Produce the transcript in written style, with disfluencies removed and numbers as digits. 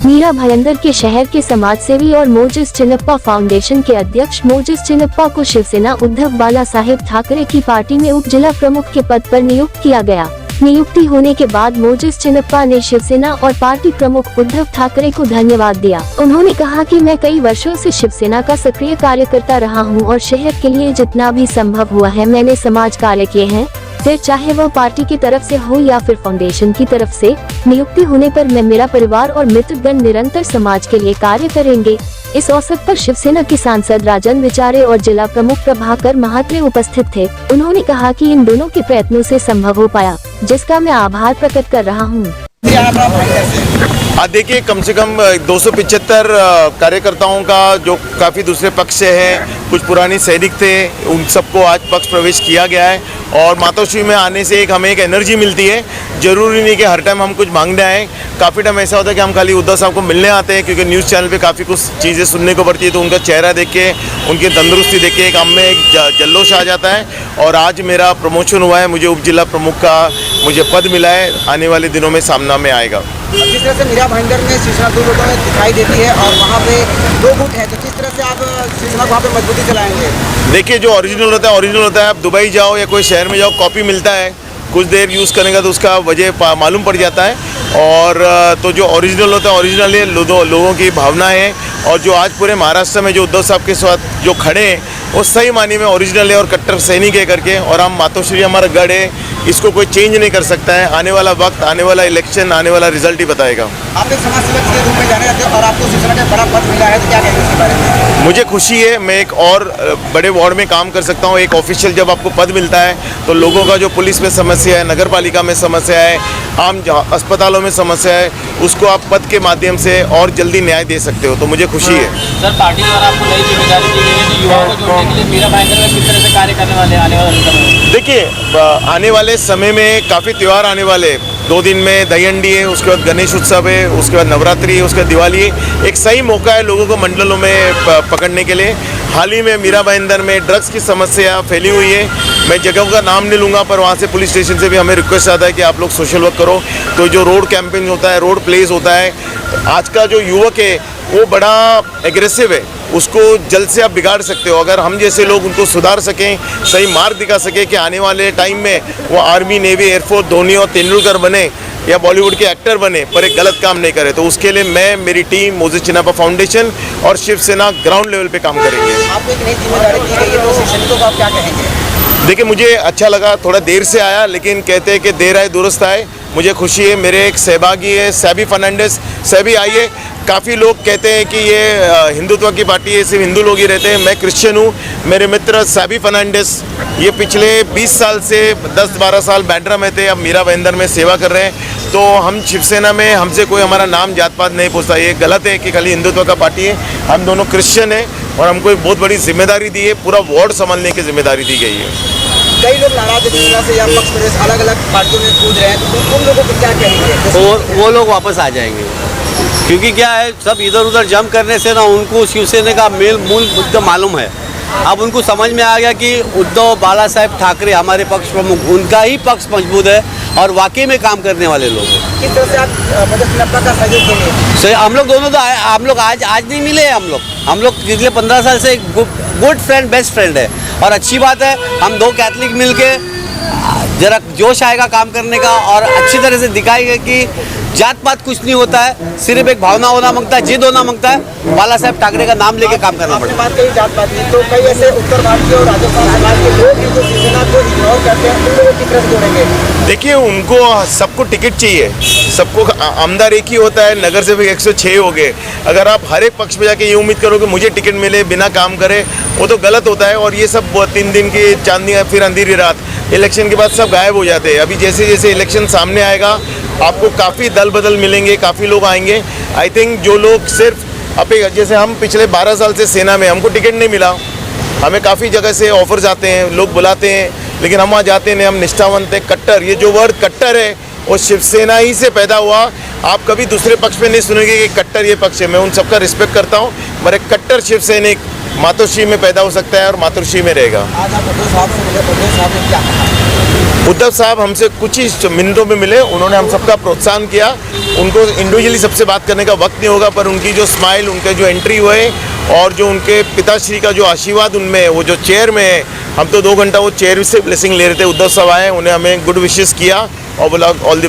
मीरा भाईंदर के शहर के समाजसेवी और मोजेस चिन्नप्पा फाउंडेशन के अध्यक्ष मोजेस चिन्नप्पा को शिवसेना उद्धव बालासाहेब ठाकरे की पार्टी में उप जिला प्रमुख के पद पर नियुक्त किया गया। नियुक्ति होने के बाद मोजेस चिन्नप्पा ने शिवसेना और पार्टी प्रमुख उद्धव ठाकरे को धन्यवाद दिया। उन्होंने कहा कि मैं कई वर्षों से शिवसेना का सक्रिय कार्यकर्ता रहा हूं और शहर के लिए जितना भी संभव हुआ है मैंने समाज कार्य किए हैं, फिर चाहे वह पार्टी की तरफ से हो या फिर फाउंडेशन की तरफ से। नियुक्ति होने पर मैं, मेरा परिवार और मित्रगण निरंतर समाज के लिए कार्य करेंगे। इस अवसर पर शिवसेना के सांसद राजन विचारे और जिला प्रमुख प्रभाकर महात्रे उपस्थित थे। उन्होंने कहा कि इन दोनों के प्रयत्नों से संभव हो पाया, जिसका मैं आभार प्रकट कर रहा हूँ। देखिए, कम से कम 275 कार्यकर्ताओं का जो काफ़ी दूसरे पक्ष से हैं, कुछ पुराने सैनिक थे, उन सबको आज पक्ष प्रवेश किया गया है। और मातोश्री में आने से हमें एक एनर्जी मिलती है। ज़रूरी नहीं कि हर टाइम हम कुछ मांगने आए। काफ़ी टाइम ऐसा होता है कि हम खाली उद्धव साहब को मिलने आते हैं, क्योंकि न्यूज़ चैनल पे काफ़ी कुछ चीज़ें सुनने को पड़ती है, तो उनका चेहरा देख के, उनकी तंदुरुस्ती देख के एक हम में एक जल्लोश आ जाता है। और आज मेरा प्रमोशन हुआ है, मुझे उप जिला प्रमुख का मुझे पद मिला है, आने वाले दिनों में सामना में आएगा। जिस तरह से मीरा भाईंदर में शिवसेना 2 वोटों में दिखाई देती है और वहाँ पे 2 गुट है, तो किस तरह से आप शिवसेना को वहाँ पे मजबूती चलाएंगे? देखिए, जो ओरिजिनल होता है ओरिजिनल होता है। आप दुबई जाओ या कोई शहर में जाओ, कॉपी मिलता है, कुछ देर यूज़ करेंगे तो उसका वजह मालूम पड़ जाता है। और तो जो ओरिजिनल होता है ओरिजिनल है, लोगों की भावना है। और जो आज पूरे महाराष्ट्र में जो उद्धव साहब के साथ जो खड़े हैं, वो सही मानी में ओरिजिनल है और कट्टर सैनिक है करके। और हम मातोश्री हमारा गढ़ है, इसको कोई चेंज नहीं कर सकता है। आने वाला वक्त, आने वाला इलेक्शन, आने वाला रिजल्ट ही बताएगा। आप एक समाज सेवक के रूप में जाने जाते हैं और आपको शिवसेना का बड़ा पद मिला है, तो क्या कहेंगे इसके बारे में? मुझे खुशी है, मैं एक और बड़े वार्ड में काम कर सकता हूँ। एक ऑफिशियल जब आपको पद मिलता है तो लोगों का जो पुलिस में समस्या है, नगर पालिका में समस्या है, आम अस्पतालों में समस्या है, उसको आप पद के माध्यम से और जल्दी न्याय दे सकते हो, तो मुझे खुशी है। सर, पार्टी द्वारा आपको नई जिम्मेदारी दी गई है, युवाओं को जोड़ने के लिए मीरा भाईंदर में किस तरह से कार्य करने वाले आने वाले समय? देखिए, आने वाले समय में काफ़ी त्यौहार आने वाले। 2 दिन में दहीहंडी है, उसके बाद गणेश उत्सव है, उसके बाद नवरात्रि है, उसके बाद दिवाली है। एक सही मौका है लोगों को मंडलों में पकड़ने के लिए। हाल ही में मीरा भाईंदर में ड्रग्स की समस्या फैली हुई है। मैं जगहों का नाम नहीं लूँगा, पर वहाँ से पुलिस स्टेशन से भी हमें रिक्वेस्ट आता है कि आप लोग सोशल वर्क करो। तो जो रोड कैंपेन होता है, रोड प्लेस होता है, आज का जो युवक है वो बड़ा एग्रेसिव है, उसको जल्द से आप बिगाड़ सकते हो। अगर हम जैसे लोग उनको सुधार सकें, सही मार्ग दिखा सकें कि आने वाले टाइम में वो आर्मी, नेवी, एयरफोर्स, धोनी और तेंदुलकर बने या बॉलीवुड के एक्टर बने, पर एक गलत काम नहीं करे, तो उसके लिए मैं, मेरी टीम, मोजेस चिन्नप्पा फाउंडेशन और शिवसेना ग्राउंड लेवल पे काम करेंगे। आपको एक नई जिम्मेदारी दी गई है, तो शिवसैनिकों को आप क्या कहेंगे? देखिए, मुझे अच्छा लगा, थोड़ा देर से आया, लेकिन कहते हैं कि देर आए दुरुस्त आए। मुझे खुशी है, मेरे एक सहभागी है सैबी फर्नांडिस, सैबी आइए। काफ़ी लोग कहते हैं कि ये हिंदुत्व की पार्टी है, सिर्फ हिंदू लोग ही रहते हैं। मैं क्रिश्चियन हूँ। मेरे मित्र सैबी फर्नांडिस ये पिछले 20 साल से 10-12 साल बैंड्रा में थे, अब मीरा भाईंदर में सेवा कर रहे हैं। तो हम शिवसेना में हमसे कोई हमारा नाम जात पात नहीं पूछता। ये गलत है कि खाली हिंदुत्व का पार्टी है। हम दोनों क्रिश्चियन हैं और हमको एक बहुत बड़ी जिम्मेदारी दी है, पूरा वार्ड संभालने की जिम्मेदारी दी गई है। कई लोग नाराज है जिस तरह से यहाँ पक्ष प्रवेश अलग अलग पार्टियों में कूद रहे हैं, तो उन लोगों को क्या कहेंगे? और वो लोग वापस आ जाएंगे, क्योंकि क्या है, सब इधर उधर जंप करने से ना उनको शिवसेना का मूल मुद्दा मालूम है। अब उनको समझ में आ गया कि उद्धव बालासाहेब ठाकरे हमारे पक्ष प्रमुख, उनका ही पक्ष मजबूत है और वाकई में काम करने वाले लोग हैं। किस तरह से आप मोजेस चिन्नप्पा का सहयोग देंगे? सही, हम लोग दोनों तो हम लोग आज नहीं मिले हैं। हम लोग पिछले 15 साल से गुड फ्रेंड, बेस्ट फ्रेंड है। और अच्छी बात है, हम 2 कैथलिक मिलके जरा जोश आएगा काम करने का और अच्छी तरह से दिखाएंगे कि जात पात कुछ नहीं होता है, सिर्फ एक भावना होना मांगता है, जिद होना मांगता है। बाला साहेब ठाकरे का नाम लेके काम करना पड़ेगा। बात कही जात पात की, तो कई ऐसे उत्तर भारतीय और राजस्थान समाज के लोग हैं जो शिवसेना को इग्नोर करते हैं, उन लोगों को किस तरह से जोड़ेंगे? देखिए, उनको सबको टिकट चाहिए, सबको आमदार एक ही होता है। नगर से भी 106 हो गए। अगर आप हर एक पक्ष में जाके ये उम्मीद करो कि मुझे टिकट मिले बिना काम करे, वो तो गलत होता है। और ये सब 3 दिन की चांदनी फिर अंधेरी रात, इलेक्शन के बाद सब गायब हो जाते हैं। अभी जैसे जैसे इलेक्शन सामने आएगा, आपको काफ़ी दल बदल मिलेंगे, काफ़ी लोग आएंगे। आई थिंक जो लोग सिर्फ अपने, जैसे हम पिछले 12 साल से सेना में, हमको टिकट नहीं मिला, हमें काफ़ी जगह से ऑफर्स आते हैं, लोग बुलाते हैं, लेकिन हम वहाँ जाते नहीं। हम निष्ठावंत हैं, कट्टर। ये जो वर्ड कट्टर है वो शिवसेना ही से पैदा हुआ। आप कभी दूसरे पक्ष पे नहीं सुनेंगे कि कट्टर ये पक्ष है। मैं उन सबका रिस्पेक्ट करता हूँ, मगर एक कट्टर शिव सैनिक मातोश्री में पैदा हो सकता है और मातोश्री में रहेगा। आज आप उद्धव साहब से मिले, उद्धव साहब ने क्या कहा? उद्धव साहब हमसे कुछ ही मिनटों में मिले, उन्होंने हम सबका प्रोत्साहन किया। उनको इंडिविजुअली सबसे बात करने का वक्त नहीं होगा, पर उनकी जो स्माइल, उनके जो एंट्री हुए और जो उनके पिताश्री का जो आशीर्वाद उनमें है, वो जो चेयर में है, हम तो 2 घंटा वो चेयर से ब्लेसिंग ले रहे थे। उद्धव साहब आए, उन्हें हमें गुड विशेस किया और बोला ऑल द